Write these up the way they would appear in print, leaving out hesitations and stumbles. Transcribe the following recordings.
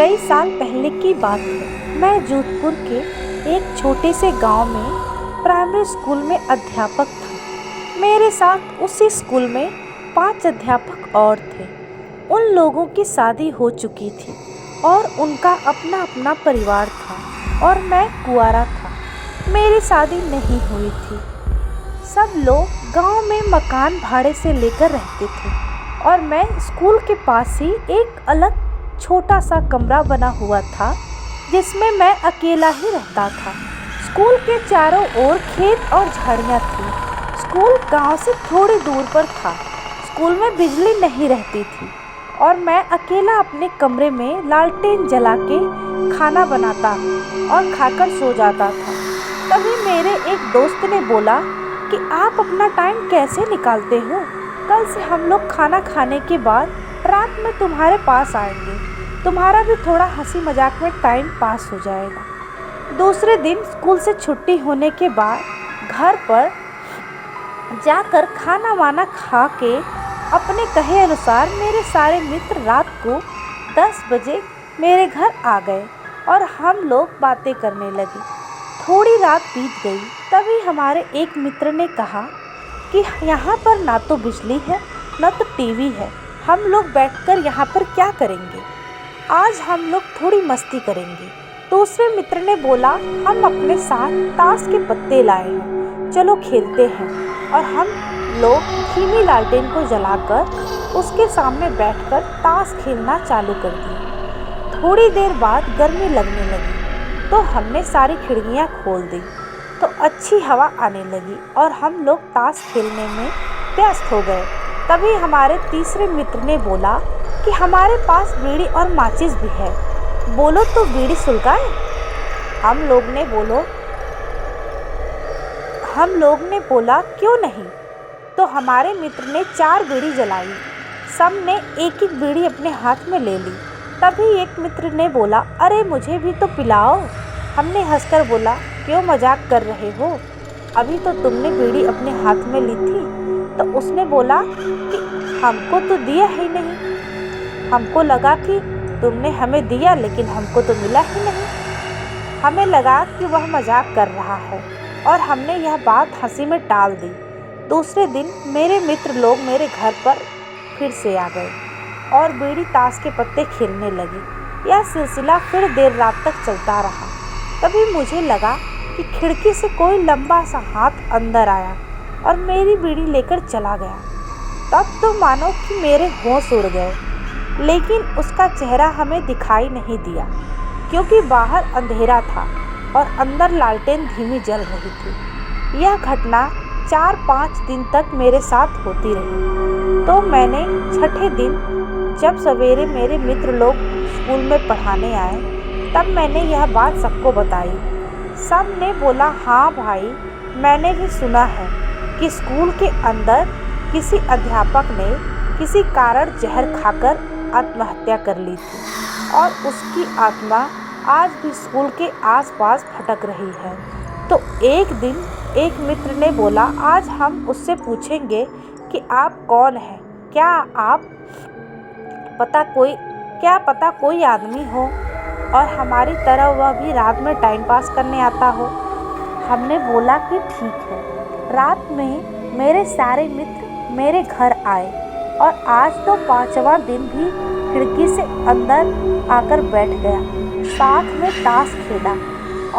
कई साल पहले की बात है। मैं जोधपुर के एक छोटे से गांव में प्राइमरी स्कूल में अध्यापक था। मेरे साथ उसी स्कूल में 5 अध्यापक और थे। उन लोगों की शादी हो चुकी थी और उनका अपना अपना परिवार था और मैं कुंवारा था। मेरी शादी नहीं हुई थी। सब लोग गांव में मकान भाड़े से लेकर रहते थे और मैं स्कूल के पास ही एक अलग छोटा सा कमरा बना हुआ था जिसमें मैं अकेला ही रहता था। स्कूल के चारों ओर खेत और झाड़ियाँ थीं। स्कूल गांव से थोड़ी दूर पर था। स्कूल में बिजली नहीं रहती थी और मैं अकेला अपने कमरे में लालटेन जला के खाना बनाता और खाकर सो जाता था। तभी मेरे एक दोस्त ने बोला कि आप अपना टाइम कैसे निकालते हो? कल से हम लोग खाना खाने के बाद रात में तुम्हारे पास आएंगे। तुम्हारा भी थोड़ा हंसी मजाक में टाइम पास हो जाएगा। दूसरे दिन स्कूल से छुट्टी होने के बाद घर पर जाकर खाना वाना खा के अपने कहे अनुसार मेरे सारे मित्र रात को 10 बजे मेरे घर आ गए और हम लोग बातें करने लगे। थोड़ी रात बीत गई, तभी हमारे एक मित्र ने कहा कि यहाँ पर ना तो बिजली है ना तो टीवी है, हम लोग बैठकर यहाँ पर क्या करेंगे? आज हम लोग थोड़ी मस्ती करेंगे। दूसरे मित्र ने बोला, हम अपने साथ ताश के पत्ते लाए हैं, चलो खेलते हैं। और हम लोग धीमी लालटेन को जलाकर उसके सामने बैठकर ताश खेलना चालू कर दिया। थोड़ी देर बाद गर्मी लगने लगी तो हमने सारी खिड़कियाँ खोल दी तो अच्छी हवा आने लगी और हम लोग ताश खेलने में व्यस्त हो गए। तभी हमारे तीसरे मित्र ने बोला कि हमारे पास बीड़ी और माचिस भी है, बोलो तो बीड़ी सुलगाएं। हम लोग ने बोला क्यों नहीं। तो हमारे मित्र ने 4 बीड़ी जलाई। सब ने एक एक बीड़ी अपने हाथ में ले ली। तभी एक मित्र ने बोला, अरे मुझे भी तो पिलाओ। हमने हंसकर बोला, क्यों मजाक कर रहे हो, अभी तो तुमने बीड़ी अपने हाथ में ली थी। तो उसने बोला कि हमको तो दिया ही नहीं। हमको लगा कि तुमने हमें दिया लेकिन हमको तो मिला ही नहीं। हमें लगा कि वह मजाक कर रहा है और हमने यह बात हंसी में टाल दी। दूसरे दिन मेरे मित्र लोग मेरे घर पर फिर से आ गए और बीड़ी ताश के पत्ते खेलने लगे। यह सिलसिला फिर देर रात तक चलता रहा। तभी मुझे लगा कि खिड़की से कोई लंबा सा हाथ अंदर आया और मेरी बीड़ी लेकर चला गया। तब तो मानो कि मेरे होश उड़ गए, लेकिन उसका चेहरा हमें दिखाई नहीं दिया क्योंकि बाहर अंधेरा था और अंदर लालटेन धीमी जल रही थी। यह घटना 4-5 दिन तक मेरे साथ होती रही। तो मैंने छठे दिन जब सवेरे मेरे मित्र लोग स्कूल में पढ़ाने आए तब मैंने यह बात सबको बताई। सब ने बोला, हाँ भाई, मैंने भी सुना है कि स्कूल के अंदर किसी अध्यापक ने किसी कारण जहर खाकर आत्महत्या कर ली थी और उसकी आत्मा आज भी स्कूल के आसपास भटक रही है। तो एक दिन एक मित्र ने बोला, आज हम उससे पूछेंगे कि आप कौन हैं, क्या पता कोई आदमी हो और हमारी तरह वह भी रात में टाइम पास करने आता हो। हमने बोला कि ठीक है। रात में मेरे सारे मित्र मेरे घर आए और आज तो 5वां दिन भी खिड़की से अंदर आकर बैठ गया। साथ में ताश खेला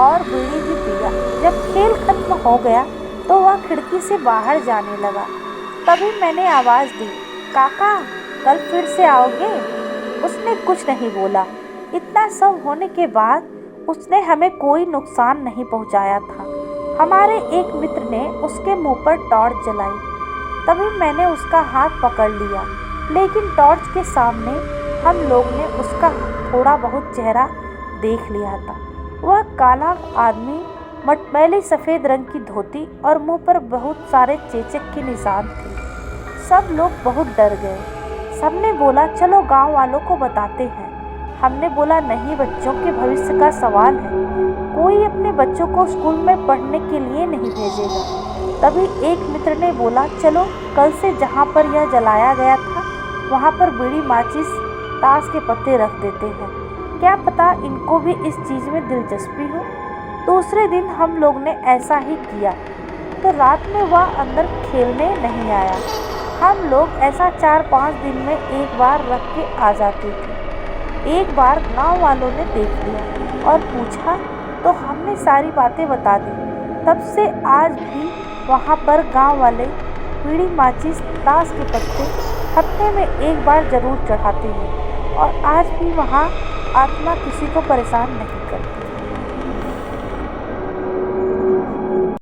और बीड़ी भी पिया। जब खेल खत्म हो गया तो वह खिड़की से बाहर जाने लगा। तभी मैंने आवाज़ दी, काका कल फिर से आओगे? उसने कुछ नहीं बोला। इतना सब होने के बाद उसने हमें कोई नुकसान नहीं पहुंचाया था। हमारे एक मित्र ने उसके मुंह पर टॉर्च जलाई। तभी मैंने उसका हाथ पकड़ लिया, लेकिन टॉर्च के सामने हम लोग ने उसका थोड़ा बहुत चेहरा देख लिया था। वह काला आदमी, मटमैली सफ़ेद रंग की धोती और मुंह पर बहुत सारे चेचक के निशान थे। सब लोग बहुत डर गए। सबने बोला, चलो गांव वालों को बताते हैं। हमने बोला, नहीं, बच्चों के भविष्य का सवाल है, कोई अपने बच्चों को स्कूल में पढ़ने के लिए नहीं भेजेगा। तभी एक मित्र ने बोला, चलो कल से जहाँ पर यह जलाया गया था वहाँ पर बीड़ी माचिस ताश के पत्ते रख देते हैं। क्या पता इनको भी इस चीज़ में दिलचस्पी हो। दूसरे दिन हम लोग ने ऐसा ही किया, तो रात में वह अंदर खेलने नहीं आया। हम लोग ऐसा 4-5 दिन में एक बार रख के आ जाते थे। एक बार गांव वालों ने देख लिया और पूछा तो हमने सारी बातें बता दी। तब से आज भी वहाँ पर गांव वाले बीड़ी, माचिस, ताश के पत्ते हफ्ते में एक बार जरूर चढ़ाते हैं और आज भी वहाँ आत्मा किसी को परेशान नहीं करती।